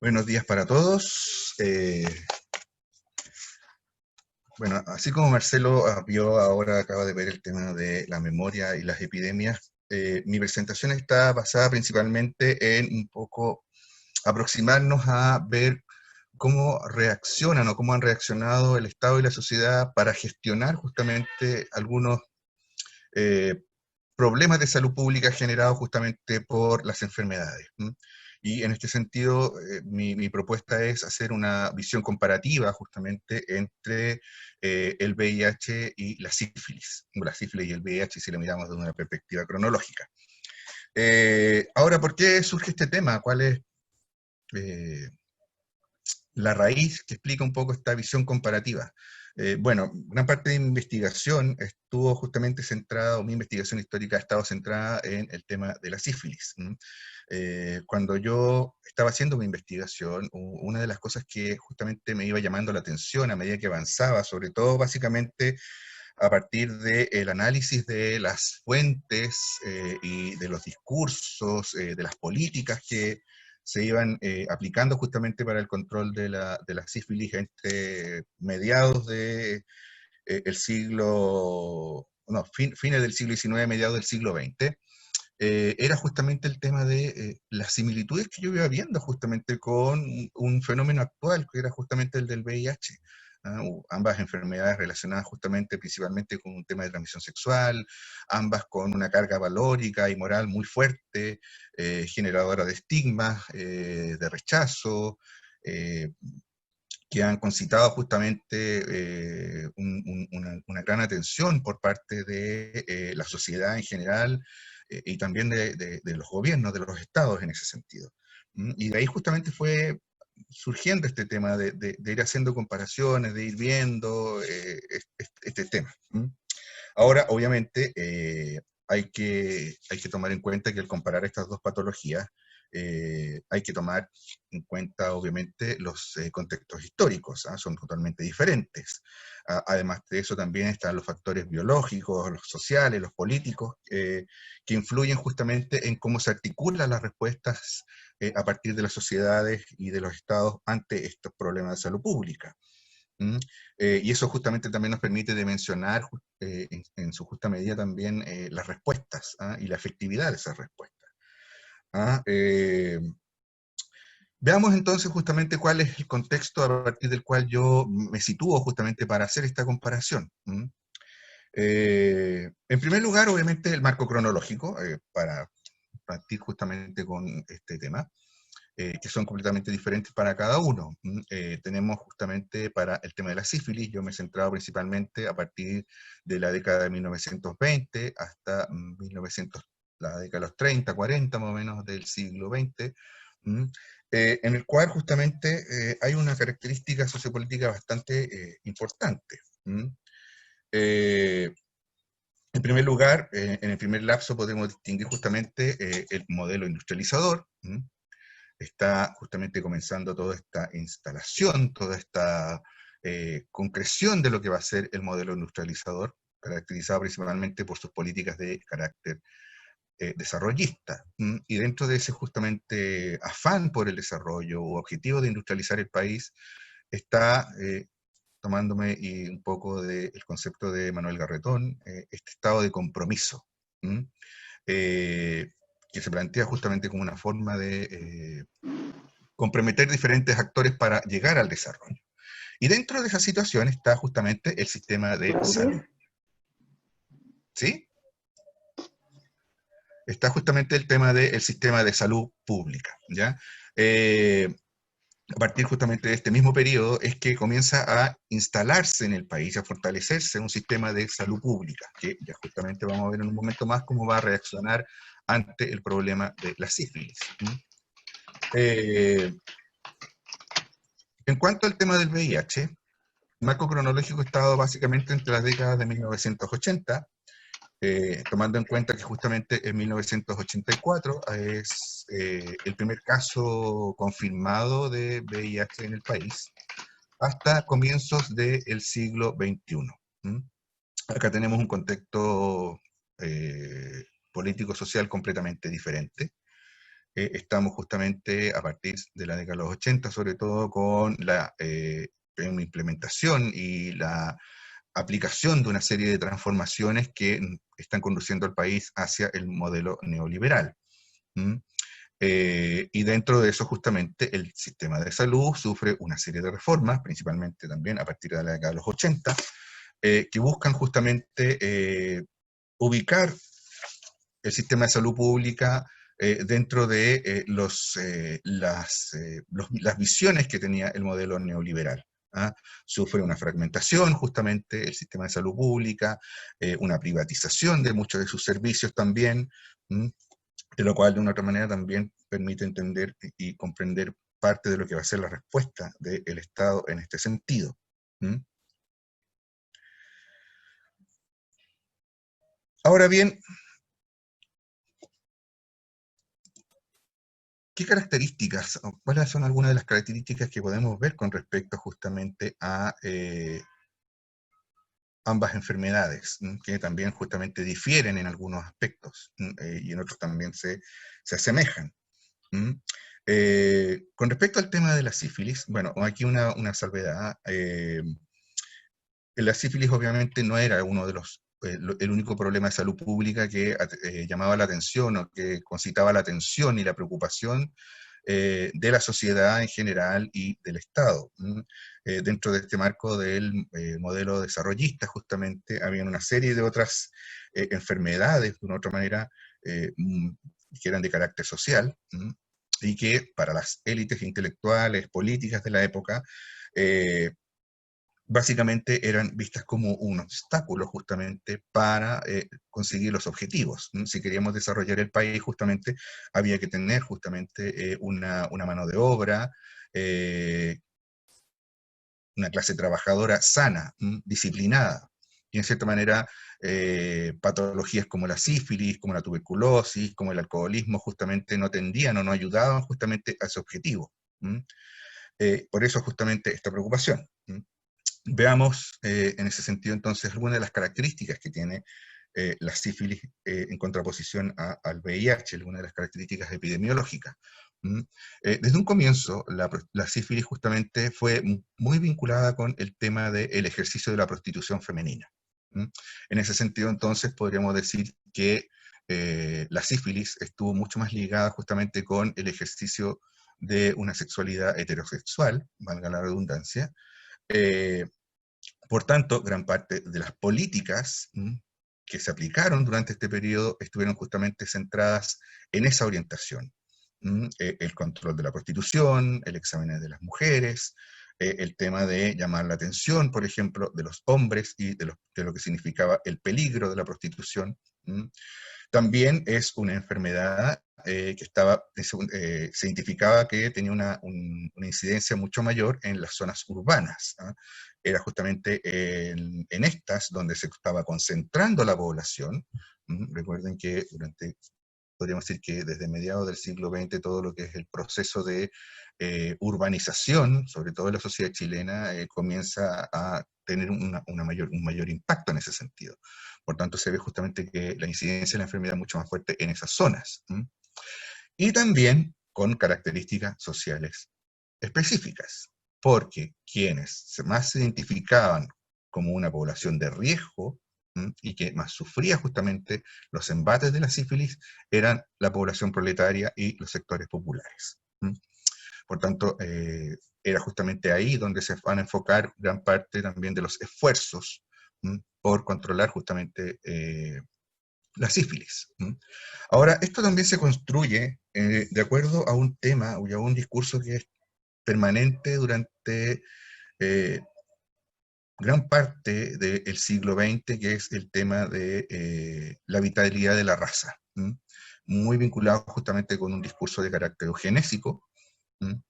Buenos días para todos. Bueno, así como Marcelo vio ahora, acaba de ver el tema de la memoria y las epidemias, mi presentación está basada principalmente en un poco aproximarnos a ver cómo reaccionan o cómo han reaccionado el Estado y la sociedad para gestionar justamente algunos eh, problemas de salud pública generados justamente por las enfermedades. Y en este sentido, mi propuesta es hacer una visión comparativa justamente entre el VIH y la sífilis y el VIH si lo miramos desde una perspectiva cronológica. Ahora, ¿por qué surge este tema? ¿Cuál es eh, la raíz que explica un poco esta visión comparativa? Bueno, gran parte de mi investigación estuvo justamente centrada, o mi investigación histórica ha estado centrada en el tema de la sífilis. Cuando yo estaba haciendo mi investigación, una de las cosas que justamente me iba llamando la atención a medida que avanzaba, sobre todo básicamente a partir del análisis de las fuentes y de los discursos, de las políticas que se iban aplicando justamente para el control de la sífilis entre mediados de el siglo, no, fines del siglo XIX, mediados del siglo XX, era justamente el tema de las similitudes que yo iba viendo justamente con un fenómeno actual, que era justamente el del VIH. Ambas enfermedades relacionadas justamente principalmente con un tema de transmisión sexual, ambas con una carga valórica y moral muy fuerte, generadora de estigmas, de rechazo, eh, que han concitado justamente una gran atención por parte de la sociedad en general y también de los gobiernos, de los estados en ese sentido. Y de ahí justamente fue surgiendo este tema de ir haciendo comparaciones, de ir viendo este tema. Ahora, obviamente, hay que tomar en cuenta que al comparar estas dos patologías, hay que tomar en cuenta, obviamente, los contextos históricos, son totalmente diferentes. Además de eso, también están los factores biológicos, los sociales, los políticos, que influyen justamente en cómo se articulan las respuestas a partir de las sociedades y de los estados ante estos problemas de salud pública. ¿Mm? Y eso justamente también nos permite dimensionar en su justa medida también las respuestas y la efectividad de esas respuestas. ¿Ah? Veamos entonces justamente cuál es el contexto a partir del cual yo me sitúo justamente para hacer esta comparación. En primer lugar, obviamente, el marco cronológico, para partir justamente con este tema. Que son completamente diferentes para cada uno. Tenemos justamente para el tema de la sífilis, yo me he centrado principalmente a partir de la década de 1920 hasta 1900, la década de los 30, 40 más o menos del siglo XX, en el cual justamente hay una característica sociopolítica bastante importante. Eh, en primer lugar, en el primer lapso podemos distinguir justamente el modelo industrializador. Está justamente comenzando toda esta instalación, toda esta concreción de lo que va a ser el modelo industrializador, caracterizado principalmente por sus políticas de carácter desarrollista. Y dentro de ese justamente afán por el desarrollo o objetivo de industrializar el país, está, tomándome y un poco del concepto de Manuel Garretón, este estado de compromiso. Eh, que se plantea justamente como una forma de comprometer diferentes actores para llegar al desarrollo. Y dentro de esa situación está justamente el sistema de salud. ¿Sí? Está justamente el tema del sistema de salud pública. ¿Ya? a partir justamente de este mismo periodo, es que comienza a instalarse en el país, a fortalecerse un sistema de salud pública, que ya justamente vamos a ver en un momento más cómo va a reaccionar ante el problema de la sífilis. Eh, en cuanto al tema del VIH, el marco cronológico estaba básicamente entre las décadas de 1980, tomando en cuenta que justamente en 1984 es el primer caso confirmado de VIH en el país, hasta comienzos del siglo XXI. ¿Mm? Acá tenemos un contexto político-social completamente diferente. Estamos justamente a partir de la década de los 80, sobre todo con la implementación y la aplicación de una serie de transformaciones que están conduciendo al país hacia el modelo neoliberal. ¿Mm? Y dentro de eso, justamente, el sistema de salud sufre una serie de reformas, principalmente también a partir de la década de los 80, que buscan justamente ubicar el sistema de salud pública dentro de las visiones que tenía el modelo neoliberal. ¿Ah? Sufre una fragmentación justamente el sistema de salud pública, una privatización de muchos de sus servicios también, de lo cual de una otra manera también permite entender y comprender parte de lo que va a ser la respuesta del Estado en este sentido. Ahora bien, ¿qué características, o cuáles son algunas de las características que podemos ver con respecto justamente a ambas enfermedades, que también justamente difieren en algunos aspectos y en otros también se asemejan? Con respecto al tema de la sífilis, bueno, aquí una salvedad. La sífilis obviamente no era uno de el único problema de salud pública que llamaba la atención o que concitaba la atención y la preocupación de la sociedad en general y del Estado. Dentro de este marco del modelo desarrollista, justamente, había una serie de otras enfermedades, de una otra manera, que eran de carácter social, y que para las élites intelectuales, políticas de la época, básicamente eran vistas como un obstáculo justamente para conseguir los objetivos. Si queríamos desarrollar el país, justamente había que tener justamente una mano de obra, eh, una clase trabajadora sana, disciplinada. Y en cierta manera, patologías como la sífilis, como la tuberculosis, como el alcoholismo, justamente no tendían o no ayudaban justamente a ese objetivo. Por eso justamente esta preocupación. Veamos en ese sentido entonces algunas de las características que tiene la sífilis en contraposición al VIH, algunas de las características epidemiológicas. Desde un comienzo, la sífilis justamente fue muy vinculada con el tema del ejercicio de la prostitución femenina. En ese sentido, entonces, podríamos decir que la sífilis estuvo mucho más ligada justamente con el ejercicio de una sexualidad heterosexual, valga la redundancia. eh, por tanto, gran parte de las políticas que se aplicaron durante este periodo estuvieron justamente centradas en esa orientación. El control de la prostitución, el examen de las mujeres, el tema de llamar la atención, por ejemplo, de los hombres y de lo que significaba el peligro de la prostitución. También es una enfermedad que se identificaba que tenía una incidencia mucho mayor en las zonas urbanas. ¿Ah? Era justamente en estas donde se estaba concentrando la población. Recuerden que podríamos decir que desde mediados del siglo XX todo lo que es el proceso de urbanización, sobre todo en la sociedad chilena, comienza a tener un mayor impacto en ese sentido. Por tanto, se ve justamente que la incidencia de la enfermedad es mucho más fuerte en esas zonas. Y también con características sociales específicas, porque quienes más se identificaban como una población de riesgo y que más sufría justamente los embates de la sífilis eran la población proletaria y los sectores populares. Por tanto, era justamente ahí donde se van a enfocar gran parte también de los esfuerzos por controlar justamente la sífilis. Ahora, esto también se construye de acuerdo a un tema y a un discurso que es permanente durante gran parte del siglo XX, que es el tema de la vitalidad de la raza, muy vinculado justamente con un discurso de carácter eugenésico, ¿m?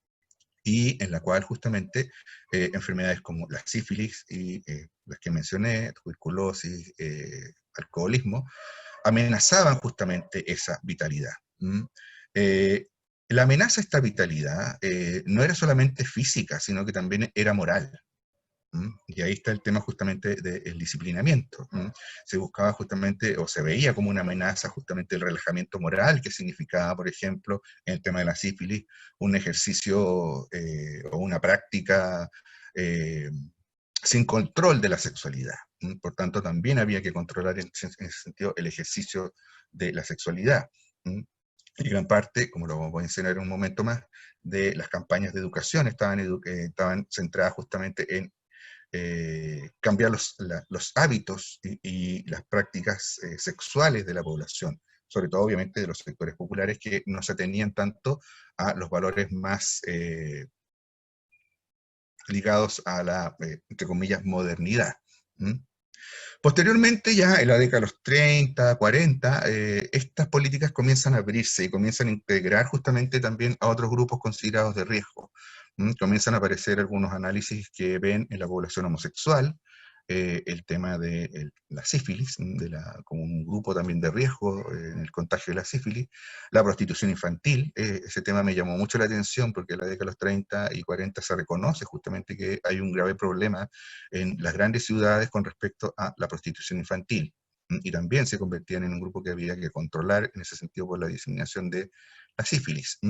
Y en la cual justamente enfermedades como la sífilis y las que mencioné, tuberculosis, alcoholismo, amenazaban justamente esa vitalidad. Eh, la amenaza a esta vitalidad no era solamente física, sino que también era moral. Y ahí está el tema justamente del disciplinamiento. Se buscaba justamente, o se veía como una amenaza justamente el relajamiento moral, que significaba, por ejemplo, en el tema de la sífilis, un ejercicio o una práctica eh, sin control de la sexualidad. Por tanto, también había que controlar en ese sentido el ejercicio de la sexualidad. Y gran parte, como lo voy a enseñar en un momento más, de las campañas de educación estaban centradas justamente en cambiar los hábitos y las prácticas sexuales de la población, sobre todo obviamente de los sectores populares que no se atenían tanto a los valores más ligados a la, entre comillas, modernidad. ¿Mm? Posteriormente, ya en la década de los 30, 40, estas políticas comienzan a abrirse y comienzan a integrar justamente también a otros grupos considerados de riesgo. Comienzan a aparecer algunos análisis que ven en la población homosexual el tema de la sífilis, como un grupo también de riesgo en el contagio de la sífilis, la prostitución infantil. Ese tema me llamó mucho la atención porque en la década de los 30 y 40 se reconoce justamente que hay un grave problema en las grandes ciudades con respecto a la prostitución infantil. Y también se convertían en un grupo que había que controlar en ese sentido por la diseminación de la sífilis.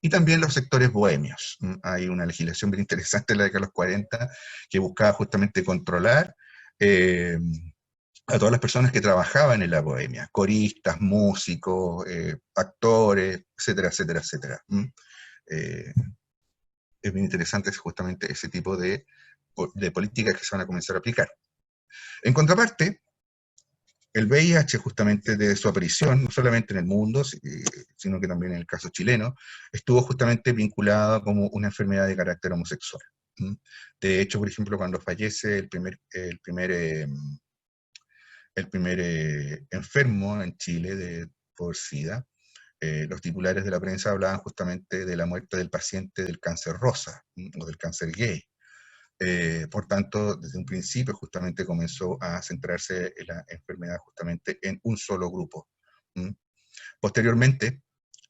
Y también los sectores bohemios. Hay una legislación bien interesante en la década de los 40 que buscaba justamente controlar eh, a todas las personas que trabajaban en la bohemia, coristas, músicos, actores, etcétera, etcétera, etcétera. Eh, es bien interesante justamente ese tipo de políticas que se van a comenzar a aplicar. En contraparte, el VIH, justamente de su aparición, no solamente en el mundo, sino que también en el caso chileno, estuvo justamente vinculado como una enfermedad de carácter homosexual. De hecho, por ejemplo, cuando fallece el primer enfermo en Chile por SIDA, los titulares de la prensa hablaban justamente de la muerte del paciente del cáncer rosa o del cáncer gay. Por tanto, desde un principio justamente comenzó a centrarse en la enfermedad justamente en un solo grupo. Posteriormente,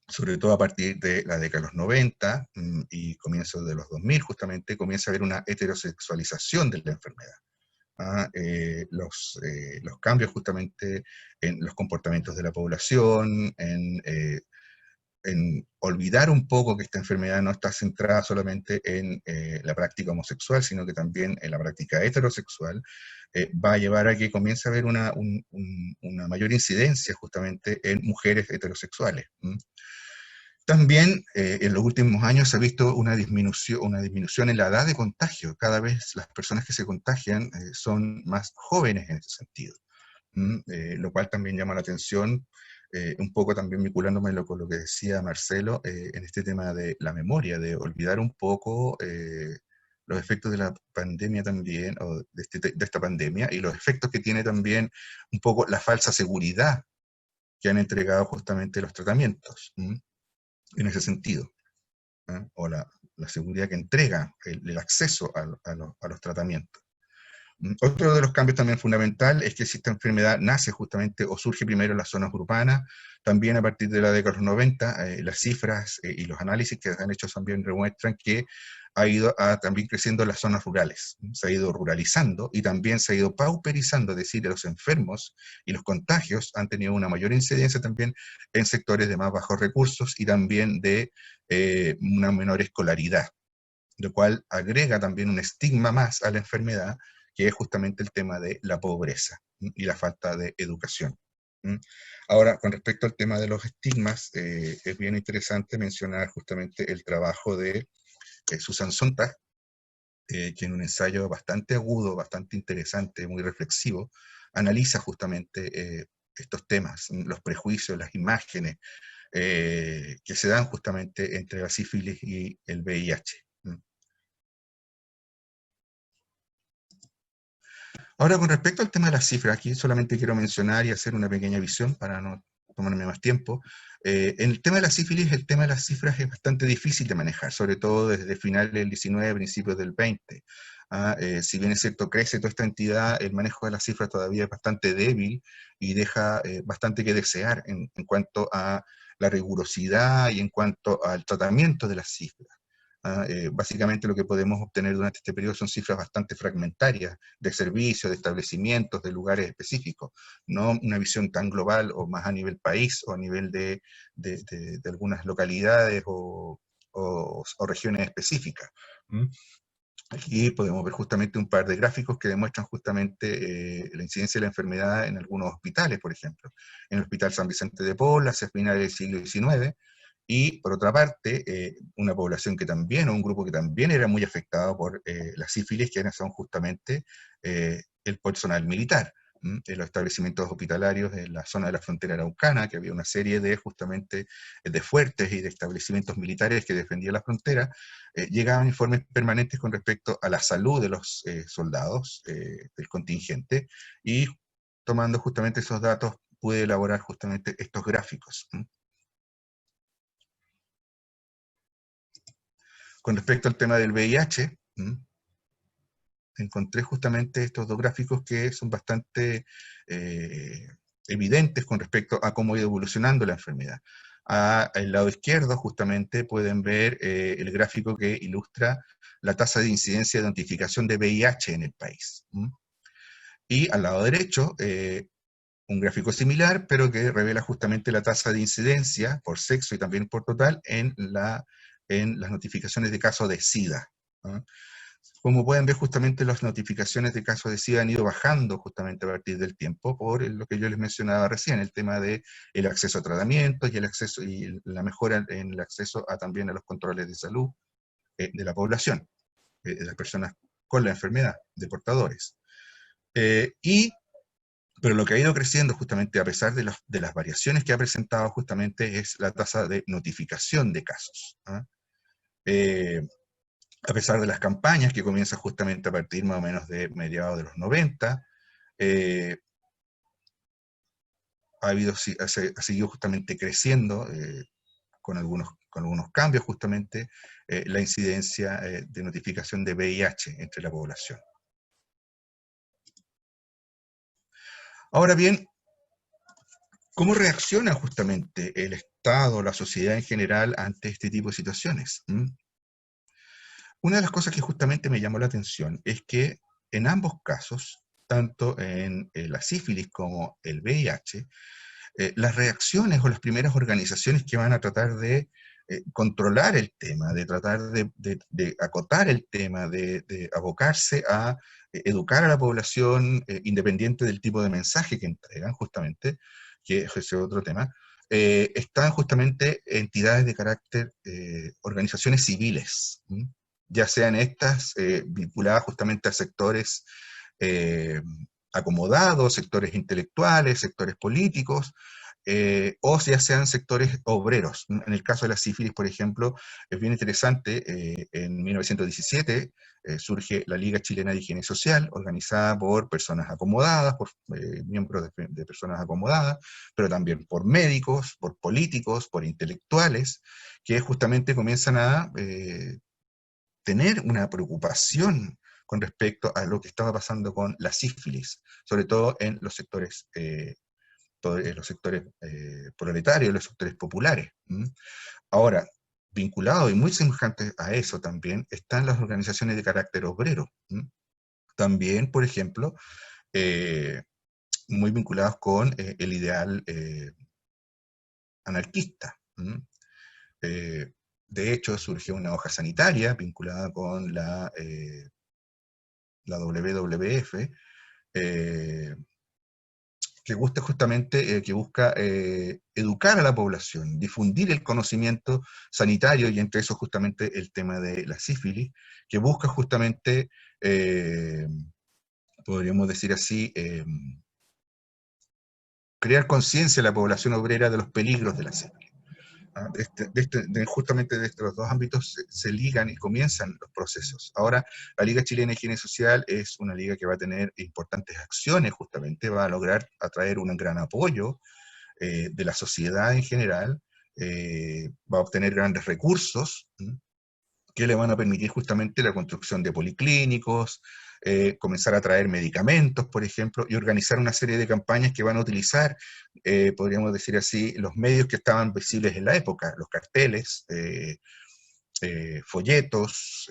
sobre todo a partir de la década de los 90 y comienzos de los 2000, justamente comienza a haber una heterosexualización de la enfermedad. Los cambios justamente en los comportamientos de la población, en olvidar un poco que esta enfermedad no está centrada solamente en la práctica homosexual, sino que también en la práctica heterosexual, va a llevar a que comience a haber una mayor incidencia justamente en mujeres heterosexuales. También en los últimos años se ha visto una disminución en la edad de contagio. Cada vez las personas que se contagian son más jóvenes en ese sentido. Lo cual también llama la atención, un poco también vinculándome con lo que decía Marcelo, en este tema de la memoria, de olvidar un poco los efectos de la pandemia también, o de esta pandemia, y los efectos que tiene también un poco la falsa seguridad que han entregado justamente los tratamientos, en ese sentido, o la seguridad que entrega el acceso a los tratamientos. Otro de los cambios también fundamental es que si esta enfermedad nace justamente o surge primero en las zonas urbanas, también a partir de la década de los 90, las cifras y los análisis que se han hecho también demuestran que ha ido también creciendo en las zonas rurales, se ha ido ruralizando y también se ha ido pauperizando, es decir, los enfermos y los contagios han tenido una mayor incidencia también en sectores de más bajos recursos y también de una menor escolaridad, lo cual agrega también un estigma más a la enfermedad, que es justamente el tema de la pobreza y la falta de educación. Ahora, con respecto al tema de los estigmas, es bien interesante mencionar justamente el trabajo de Susan Sontag, que en un ensayo bastante agudo, bastante interesante, muy reflexivo, analiza justamente estos temas, los prejuicios, las imágenes que se dan justamente entre la sífilis y el VIH. Ahora, con respecto al tema de las cifras, aquí solamente quiero mencionar y hacer una pequeña visión para no tomarme más tiempo. En el tema de la sífilis, el tema de las cifras es bastante difícil de manejar, sobre todo desde finales del 19, principios del 20. Si bien es cierto, crece toda esta entidad, el manejo de las cifras todavía es bastante débil y deja bastante que desear en cuanto a la rigurosidad y en cuanto al tratamiento de las cifras. Básicamente lo que podemos obtener durante este periodo son cifras bastante fragmentarias de servicios, de establecimientos, de lugares específicos, no una visión tan global o más a nivel país o a nivel de algunas localidades o regiones específicas. ¿Mm? Aquí podemos ver justamente un par de gráficos que demuestran justamente la incidencia de la enfermedad en algunos hospitales, por ejemplo. En el Hospital San Vicente de Paul, hacia finales del siglo XIX, y por otra parte, una población que también, o un grupo que también era muy afectado por la sífilis, que son justamente el personal militar. En los establecimientos hospitalarios en la zona de la frontera araucana, que había una serie de justamente de fuertes y de establecimientos militares que defendían la frontera, llegaban informes permanentes con respecto a la salud de los soldados del contingente, y tomando justamente esos datos pude elaborar justamente estos gráficos. Con respecto al tema del VIH, encontré justamente estos dos gráficos que son bastante eh, evidentes con respecto a cómo ha ido evolucionando la enfermedad. Al lado izquierdo, justamente, pueden ver el gráfico que ilustra la tasa de incidencia de notificación de VIH en el país. Y al lado derecho, un gráfico similar, pero que revela justamente la tasa de incidencia por sexo y también por total en las notificaciones de casos de SIDA. ¿No? Como pueden ver, justamente las notificaciones de casos de SIDA han ido bajando justamente a partir del tiempo, por lo que yo les mencionaba recién, el tema del acceso a tratamientos y el acceso y la mejora en el acceso también a los controles de salud de la población, de las personas con la enfermedad, de portadores. Pero lo que ha ido creciendo justamente, a pesar de las variaciones que ha presentado justamente, es la tasa de notificación de casos. A pesar de las campañas que comienzan justamente a partir más o menos de mediados de los 90, ha seguido justamente creciendo con algunos cambios justamente la incidencia de notificación de VIH entre la población. Ahora bien, ¿cómo reacciona justamente el Estado, la sociedad en general ante este tipo de situaciones? Una de las cosas que justamente me llamó la atención es que en ambos casos, tanto en la sífilis como el VIH, las reacciones o las primeras organizaciones que van a tratar de controlar el tema, de tratar de acotar el tema, de abocarse a educar a la población independiente del tipo de mensaje que entregan, justamente, que ese es otro tema, están justamente entidades de carácter, organizaciones civiles, ya sean estas vinculadas justamente a sectores eh, acomodados, sectores intelectuales, sectores políticos, o ya sean sectores obreros. En el caso de la sífilis, por ejemplo, es bien interesante, en 1917 surge la Liga Chilena de Higiene Social, organizada por personas acomodadas, por miembros de personas acomodadas, pero también por médicos, por políticos, por intelectuales, que justamente comienzan a tener una preocupación con respecto a lo que estaba pasando con la sífilis, sobre todo en los sectores proletarios, los sectores populares. Ahora, vinculado y muy semejante a eso también están las organizaciones de carácter obrero. También, por ejemplo, eh, muy vinculados con el ideal anarquista. Eh, de hecho, surgió una hoja sanitaria vinculada con la WWF, que busca justamente, que busca educar a la población, difundir el conocimiento sanitario, y entre eso justamente el tema de la sífilis, que busca justamente, podríamos decir así, crear conciencia a la población obrera de los peligros de la sífilis. Justamente de estos dos ámbitos se ligan y comienzan los procesos. Ahora, la Liga Chilena de Higiene Social es una liga que va a tener importantes acciones, justamente va a lograr atraer un gran apoyo de la sociedad en general, va a obtener grandes recursos que le van a permitir justamente la construcción de policlínicos, comenzar a traer medicamentos, por ejemplo, y organizar una serie de campañas que van a utilizar, podríamos decir así, los medios que estaban visibles en la época, los carteles, folletos,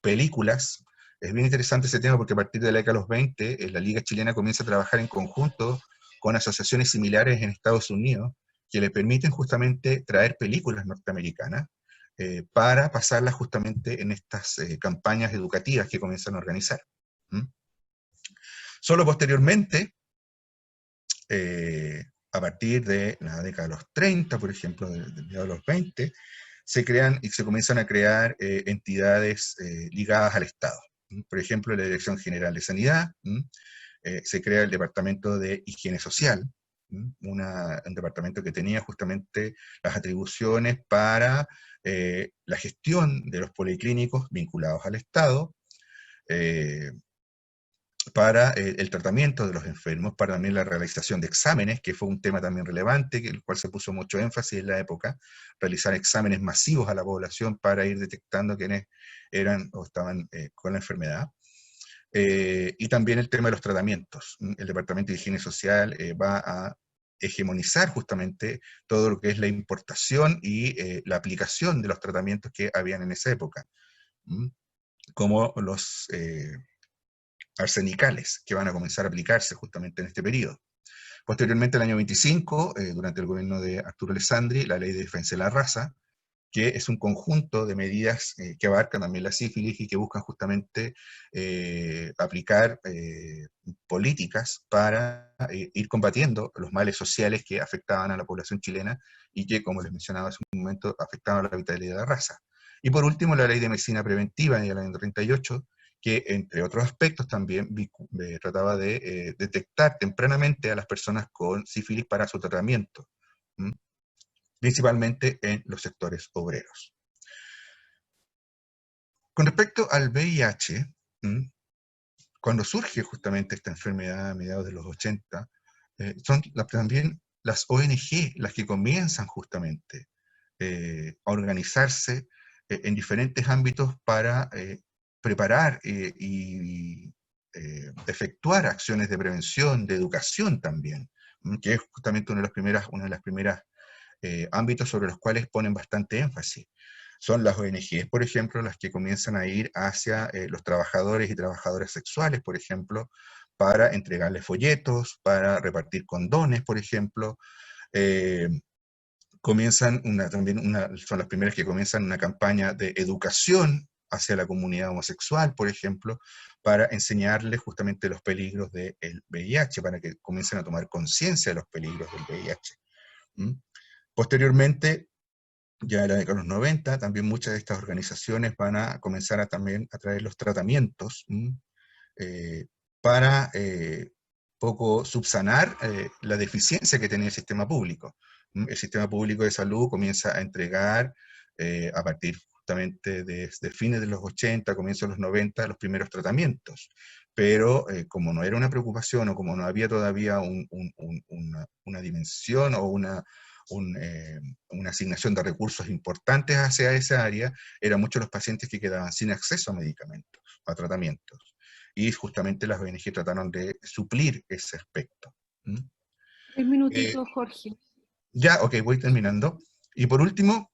películas. Es bien interesante ese tema porque a partir de la década de los 20, la Liga Chilena comienza a trabajar en conjunto con asociaciones similares en Estados Unidos que le permiten justamente traer películas norteamericanas para pasarlas justamente en estas campañas educativas que comienzan a organizar. ¿Mm? Solo posteriormente, a partir de la década de los 30, por ejemplo, de los 20, se crean y se comienzan a crear entidades ligadas al Estado. Por ejemplo, la Dirección General de Sanidad, se crea el Departamento de Higiene Social, un departamento que tenía justamente las atribuciones para la gestión de los policlínicos vinculados al Estado, eh, para el tratamiento de los enfermos, para también la realización de exámenes, que fue un tema también relevante, el cual se puso mucho énfasis en la época, realizar exámenes masivos a la población para ir detectando quiénes eran o estaban con la enfermedad. Y también el tema de los tratamientos. El Departamento de Higiene Social va a hegemonizar justamente todo lo que es la importación y la aplicación de los tratamientos que habían en esa época, como los arsenicales, que van a comenzar a aplicarse justamente en este periodo. Posteriormente, el año 25, durante el gobierno de Arturo Alessandri, la Ley de Defensa de la Raza, que es un conjunto de medidas que abarcan también la sífilis y que buscan justamente aplicar políticas para ir combatiendo los males sociales que afectaban a la población chilena y que, como les mencionaba hace un momento, afectaban a la vitalidad de la raza. Y por último, la Ley de Medicina Preventiva del año 38, que entre otros aspectos también trataba de detectar tempranamente a las personas con sífilis para su tratamiento, principalmente en los sectores obreros. Con respecto al VIH, cuando surge justamente esta enfermedad a mediados de los 80, son también las ONG las que comienzan justamente a organizarse en diferentes ámbitos para preparar y efectuar acciones de prevención, de educación también, que es justamente una de las primeras ámbitos sobre los cuales ponen bastante énfasis. Son las ONGs, por ejemplo, las que comienzan a ir hacia los trabajadores y trabajadoras sexuales, por ejemplo, para entregarles folletos, para repartir condones, por ejemplo. Eh, son las primeras que comienzan una campaña de educación hacia la comunidad homosexual, por ejemplo, para enseñarles justamente los peligros del VIH, para que comiencen a tomar conciencia de los peligros del VIH. Posteriormente, ya en la década de los 90, también muchas de estas organizaciones van a comenzar también a traer los tratamientos para poco subsanar la deficiencia que tenía el sistema público. El sistema público de salud comienza a entregar, a partir justamente de fines de los 80, comienzos de los 90, los primeros tratamientos. Pero como no era una preocupación o como no había todavía una dimensión o una asignación de recursos importantes hacia esa área, eran muchos los pacientes que quedaban sin acceso a medicamentos, a tratamientos. Y justamente las ONG trataron de suplir ese aspecto. Un minutito, Jorge. Ya, ok, voy terminando. Y por último,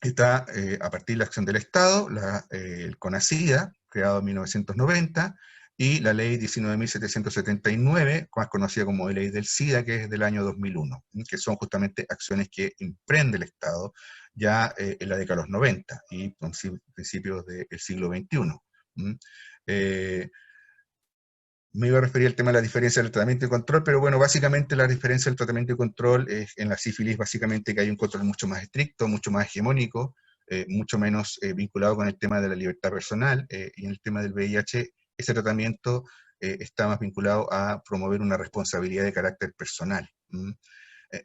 está a partir de la acción del Estado, el CONACIDA, creado en 1990, y la ley 19.779, más conocida como ley del SIDA, que es del año 2001, que son justamente acciones que emprende el Estado ya en la década de los 90 y principios del siglo XXI. Me iba a referir al tema de la diferencia del tratamiento y control, pero bueno, básicamente la diferencia del tratamiento y control es en la sífilis básicamente que hay un control mucho más estricto, mucho más hegemónico, mucho menos vinculado con el tema de la libertad personal, y en el tema del VIH, ese tratamiento está más vinculado a promover una responsabilidad de carácter personal.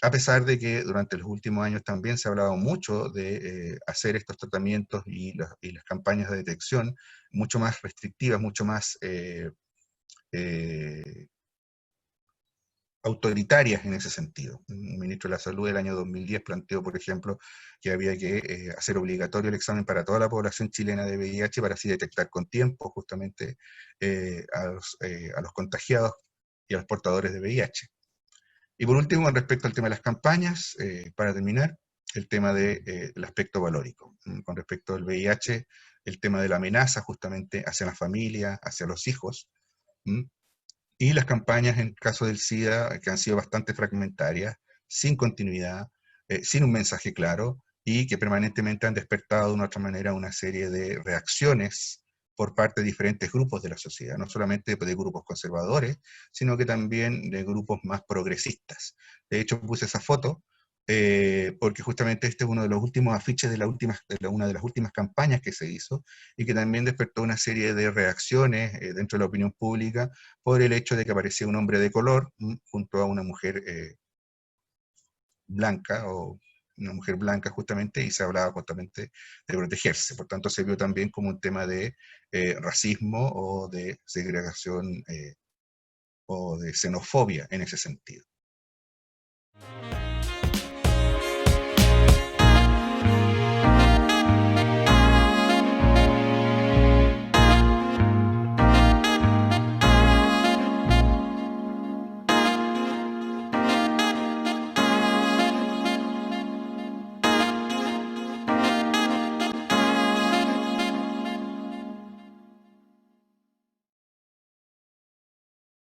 A pesar de que durante los últimos años también se ha hablado mucho de hacer estos tratamientos y las campañas de detección mucho más restrictivas, mucho más eh, autoritarias en ese sentido. Un ministro de la Salud del año 2010 planteó, por ejemplo, que había que hacer obligatorio el examen para toda la población chilena de VIH para así detectar con tiempo justamente a los contagiados y a los portadores de VIH. Y por último, respecto al tema de las campañas, para terminar, el tema del aspecto valórico. Con respecto al VIH, el tema de la amenaza justamente hacia la familia, hacia los hijos, y las campañas en caso del SIDA, que han sido bastante fragmentarias, sin continuidad, sin un mensaje claro, y que permanentemente han despertado de una otra manera una serie de reacciones por parte de diferentes grupos de la sociedad, no solamente de grupos conservadores, sino que también de grupos más progresistas. De hecho, puse esa foto porque justamente este es uno de los últimos afiches de, una de las últimas campañas que se hizo y que también despertó una serie de reacciones dentro de la opinión pública por el hecho de que aparecía un hombre de color junto a una mujer blanca o una mujer blanca justamente, y se hablaba justamente de protegerse. Por tanto, se vio también como un tema de racismo o de segregación o de xenofobia en ese sentido.